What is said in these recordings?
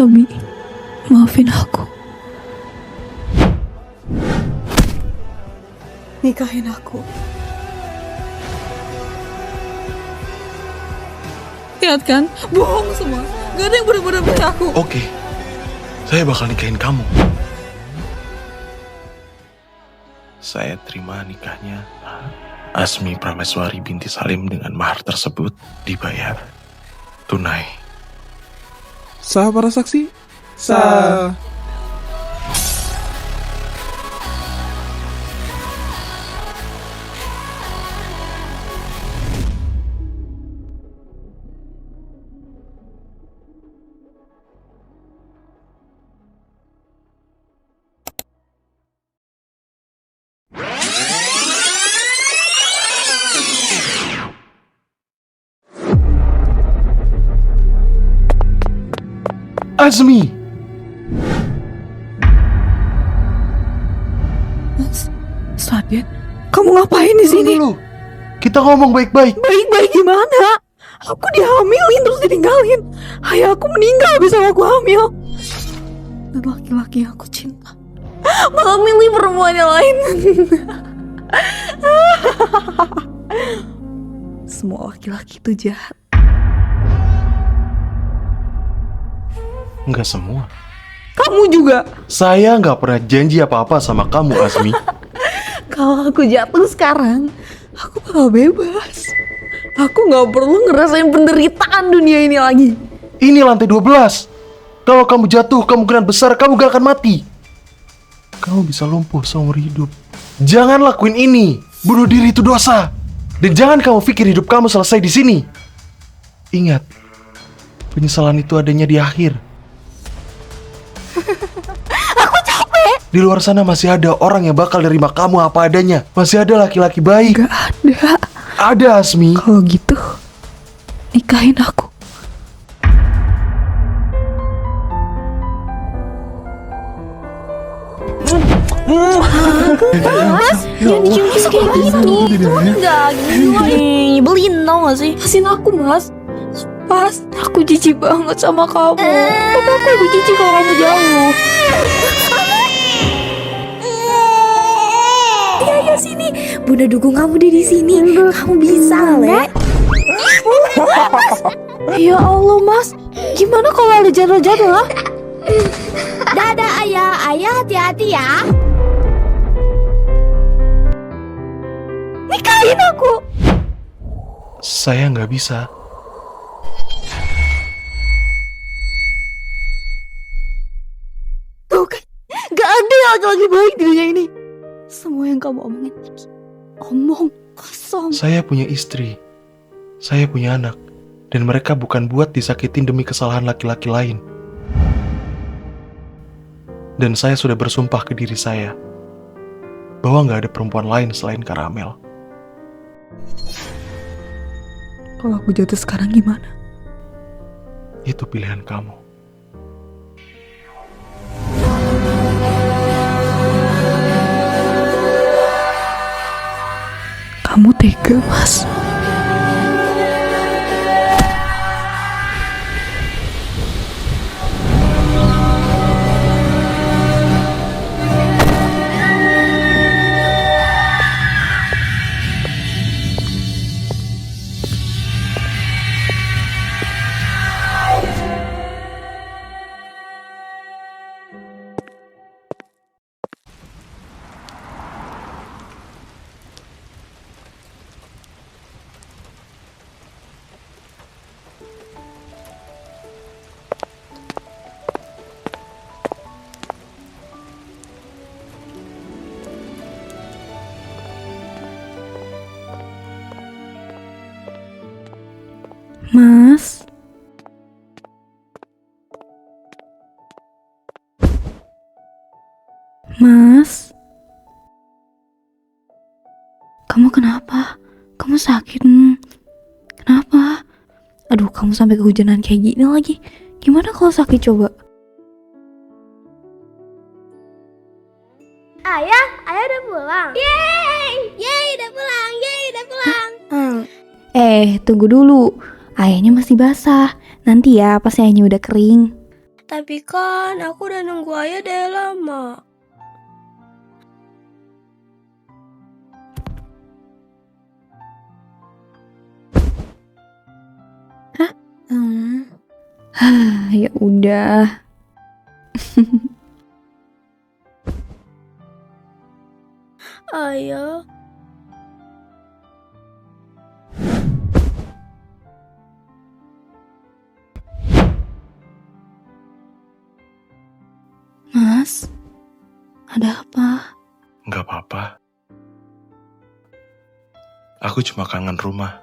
Abi, maafin aku. Nikahin aku. Lihat kan, bohong semua. Gak ada yang benar-benar pilih aku. Oke, saya bakal nikahin kamu. Saya terima nikahnya Asmi Prameswari binti Salim dengan mahar tersebut dibayar tunai. Sah para saksi? Sah. Azmi! Sadin, kamu ngapain di sini? Dulu, kita ngomong baik-baik. Baik-baik gimana? Aku dihamilin terus ditinggalin. Ayah aku meninggal habis aku hamil. Dan laki-laki yang aku cinta malah milih perempuan yang lain. Semua laki-laki itu jahat. Enggak semua. Kamu juga. Saya nggak pernah janji apa-apa sama kamu, Azmi. Kalau aku jatuh sekarang, aku bakal bebas. Aku gak perlu ngerasain penderitaan dunia ini lagi. Ini lantai 12. Kalau kamu jatuh, kemungkinan besar kamu gak akan mati. Kamu bisa lumpuh seumur hidup. Jangan lakuin ini. Bunuh diri itu dosa. Dan jangan kamu pikir hidup kamu selesai di sini. Ingat, penyesalan itu adanya di akhir. Aku capek. Di luar sana masih ada orang yang bakal nerima kamu apa adanya. Masih ada laki-laki baik. Gak ada. Ada, Asmi. Kalau gitu, nikahin aku. Mas, jangan dicium-cium kayak gitu. Itu mah enggak gila nih. Nyebelin tau gak sih? Lepasin aku, Mas. Mas, aku jijik banget sama kamu. Tapi aku lebih jijik kalau kamu jauh. Iya sini. Bunda dukung kamu deh di sini. Kamu bisa, Le. Ya Allah, Mas. Gimana kalau ada jadwal-jadwal? Dadah ayah. Ayah hati-hati ya. Nikahin aku. Saya nggak bisa. Tuh kan, gak ada yang laki-laki baik di dunia ini. Semua yang kamu omongin omong kosong. Saya punya istri. Saya punya anak. Dan mereka bukan buat disakitin demi kesalahan laki-laki lain. Dan saya sudah bersumpah ke diri saya bahwa nggak ada perempuan lain selain Karamel. Kalau aku jatuh sekarang gimana? Itu pilihan kamu. Kamu tega, Mas. Mas. Mas. Kamu kenapa? Kamu sakit? Kenapa? Aduh, kamu sampai kehujanan kayak gini lagi. Gimana kalau sakit coba? Ayah udah pulang. Yeay, udah pulang. Tunggu dulu. Ayahnya masih basah. Nanti ya pas ayahnya udah kering. Tapi kan aku udah nunggu ayah dari lama. Ya udah. Ayah. Mas, ada apa? Nggak apa-apa. Aku cuma kangen rumah.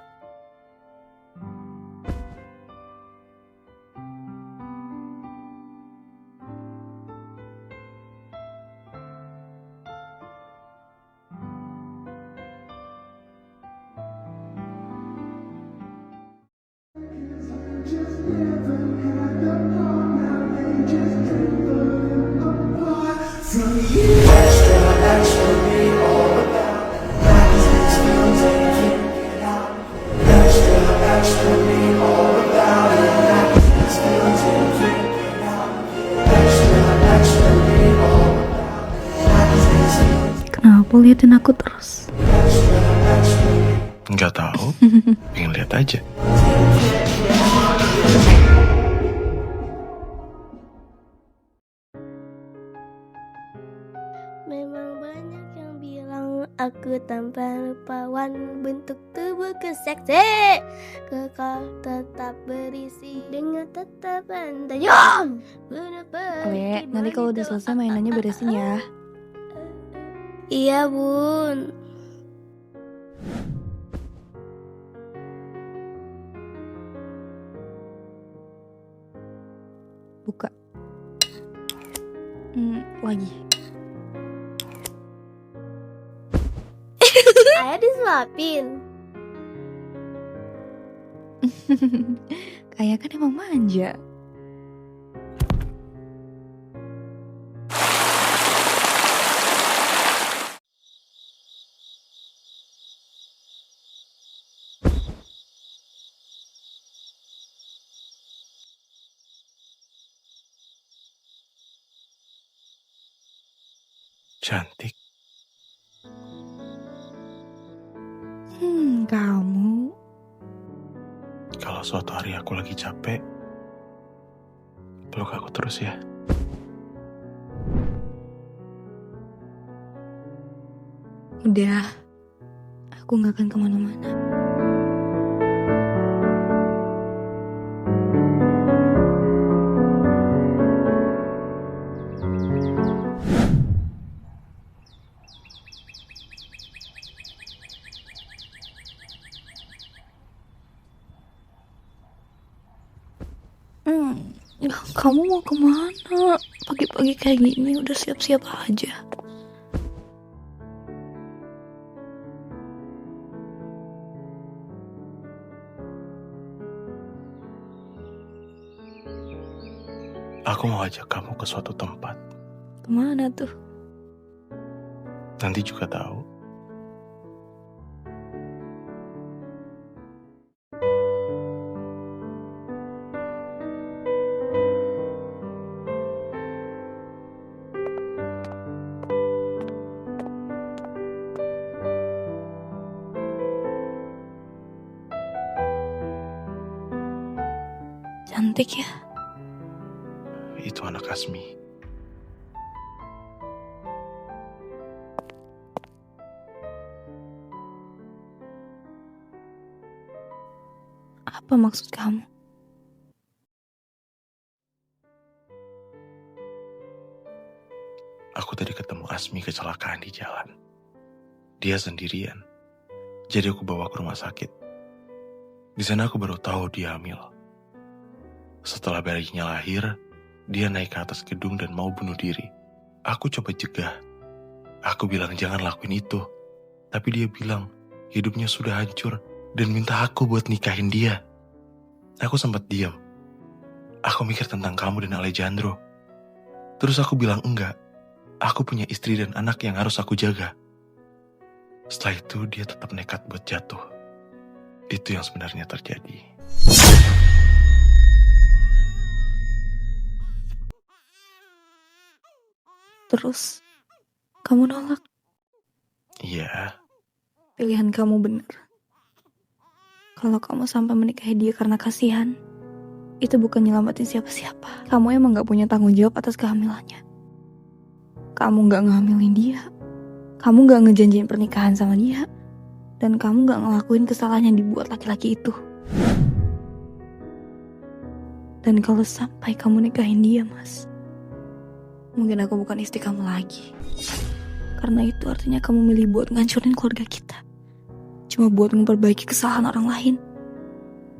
Kenapa liatin aku terus? Nggak tahu, pengen lihat aja. Memang banyak yang bilang aku tanpa rupawan, bentuk tubuhku seksi, kekal tetap berisi dengan tatapan tajam. Le, nanti kalau udah selesai mainannya beresin ya. Iya bun. Buka. Lagi. Ayah disuapin. Kayak kan emang manja. Cantik. Kamu. Kalau suatu hari aku lagi capek, peluk aku terus ya. Udah. Aku gak akan kemana-mana. Kamu mau kemana? Pagi-pagi kayak gini udah siap-siap aja. Aku mau ajak kamu ke suatu tempat. Kemana tuh? Nanti juga tahu. Cantik ya. Itu anak Asmi. Apa maksud kamu? Aku tadi ketemu Asmi kecelakaan di jalan. Dia sendirian. Jadi aku bawa ke rumah sakit. Di sana aku baru tahu dia hamil. Setelah bayinya lahir, dia naik ke atas gedung dan mau bunuh diri. Aku coba cegah. Aku bilang jangan lakuin itu. Tapi dia bilang hidupnya sudah hancur dan minta aku buat nikahin dia. Aku sempat diam. Aku mikir tentang kamu dan Alejandro. Terus aku bilang enggak. Aku punya istri dan anak yang harus aku jaga. Setelah itu dia tetap nekat buat jatuh. Itu yang sebenarnya terjadi. Terus kamu nolak. Iya. Pilihan kamu benar. Kalau kamu sampai menikahi dia karena kasihan, itu bukan nyelamatin siapa-siapa. Kamu emang gak punya tanggung jawab atas kehamilannya. Kamu gak ngehamilin dia. Kamu gak ngejanjiin pernikahan sama dia. Dan kamu gak ngelakuin kesalahan yang dibuat laki-laki itu. Dan kalau sampai kamu nikahin dia, Mas, mungkin aku bukan istri kamu lagi. Karena itu artinya kamu milih buat ngancurin keluarga kita. Cuma buat memperbaiki kesalahan orang lain.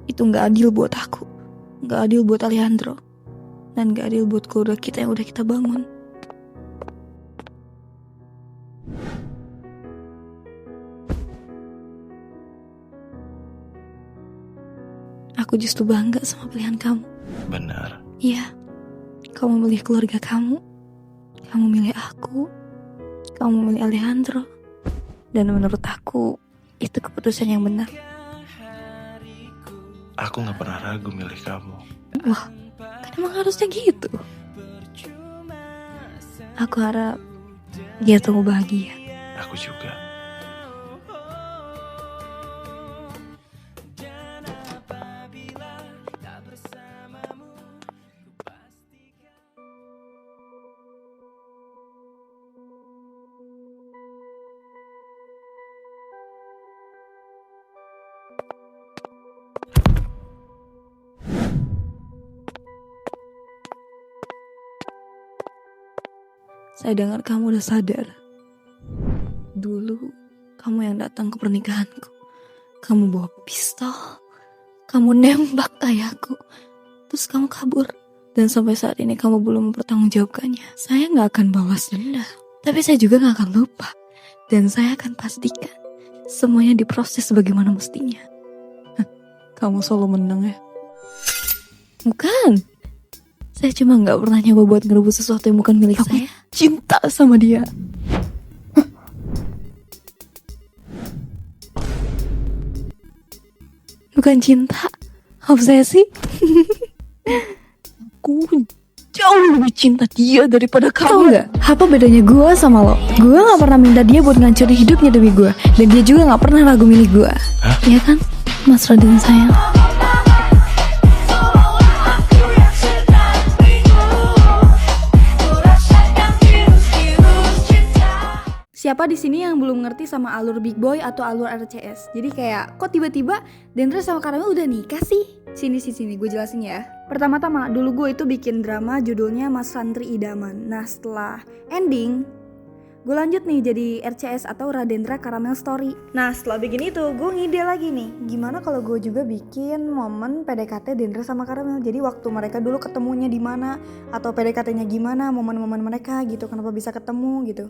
Itu gak adil buat aku. Gak adil buat Alejandro. Dan gak adil buat keluarga kita yang udah kita bangun. Aku justru bangga sama pilihan kamu. Benar. Iya, kamu milih keluarga kamu. Kamu milih aku. Kamu milih Alejandro. Dan menurut aku, itu keputusan yang benar. Aku gak pernah ragu milih kamu. Wah, kan emang harusnya gitu. Aku harap dia tumbuh bahagia. Aku juga. Saya dengar kamu udah sadar. Dulu, kamu yang datang ke pernikahanku. Kamu bawa pistol. Kamu nembak ayahku. Terus kamu kabur. Dan sampai saat ini kamu belum mempertanggungjawabkannya. Saya gak akan balas dendam. Tapi saya juga gak akan lupa. Dan saya akan pastikan semuanya diproses sebagaimana mestinya. Kamu selalu menang ya? Bukan. Saya cuma gak pernah nyoba buat ngerebut sesuatu yang bukan milik saya. Cinta sama dia. Bukan cinta, obsesi. Aku jauh lebih cinta dia daripada kamu. Tau gak? Apa bedanya gue sama lo? Gue gak pernah minta dia buat ngancurin hidupnya demi gue. Dan dia juga gak pernah ragu milih gue. Iya kan, Mas Raden sayang? Siapa di sini yang belum ngerti sama alur Big Boy atau alur RCS? Jadi kayak kok tiba-tiba Dendra sama Karamel udah nikah sih? Sini gue jelasin ya. Pertama-tama dulu gue itu bikin drama judulnya Mas Santri Idaman. Nah setelah ending, gue lanjut nih jadi RCS atau Radendra Karamel Story. Nah setelah bikin itu gue ngide lagi nih, gimana kalau gue juga bikin momen PDKT Dendra sama Karamel. Jadi waktu mereka dulu ketemunya di mana atau PDKT-nya gimana, momen-momen mereka gitu, kenapa bisa ketemu gitu.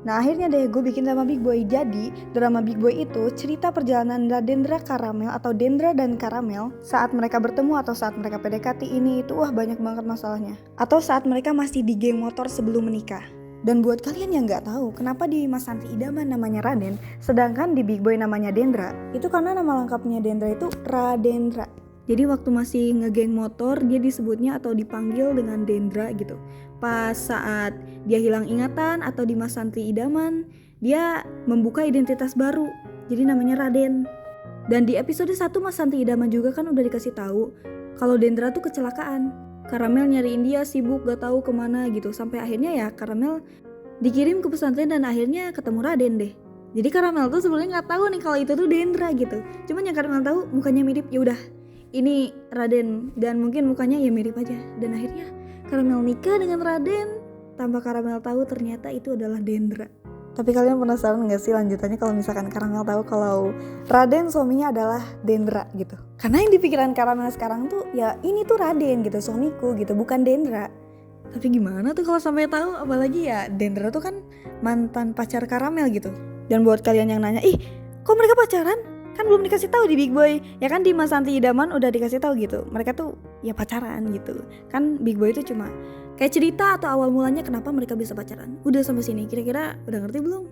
Nah akhirnya deh gue bikin drama Big Boy. Jadi drama Big Boy itu cerita perjalanan Dendra Karamel atau Dendra dan Karamel saat mereka bertemu atau saat mereka PDKT ini itu wah banyak banget masalahnya. Atau saat mereka masih di geng motor sebelum menikah. Dan buat kalian yang gak tahu kenapa di Mas Santri Idaman namanya Raden, sedangkan di Big Boy namanya Dendra, itu karena nama lengkapnya Dendra itu Radendra. Jadi waktu masih ngegeng motor dia disebutnya atau dipanggil dengan Dendra gitu. Pas saat dia hilang ingatan atau di Mas Santri Idaman, dia membuka identitas baru. Jadi namanya Raden. Dan di episode 1 Mas Santri Idaman juga kan udah dikasih tahu kalau Dendra tuh kecelakaan. Karamel nyariin dia sibuk gak tahu kemana gitu. Sampai akhirnya ya Karamel dikirim ke pesantren dan akhirnya ketemu Raden deh. Jadi Karamel tuh sebenarnya nggak tahu nih kalau itu tuh Dendra gitu. Cuman yang Karamel tahu mukanya mirip, ya udah ini Raden dan mungkin mukanya ya mirip aja. Dan akhirnya Karamel nikah dengan Raden tanpa Karamel tahu ternyata itu adalah Dendra. Tapi kalian penasaran gak sih lanjutannya kalau misalkan Karamel tahu kalau Raden suaminya adalah Dendra gitu? Karena yang di pikiran Karamel sekarang tuh ya ini tuh Raden gitu, suamiku gitu, bukan Dendra. Tapi gimana tuh kalau sampai tahu, apalagi ya Dendra tuh kan mantan pacar Karamel gitu. Dan buat kalian yang nanya, ih kok mereka pacaran? Kan belum dikasih tahu di Big Boy. Ya kan di Mas Santri Idaman udah dikasih tahu gitu. Mereka tuh ya pacaran gitu. Kan Big Boy itu cuma kayak cerita atau awal mulanya kenapa mereka bisa pacaran. Udah sampai sini kira-kira udah ngerti belum?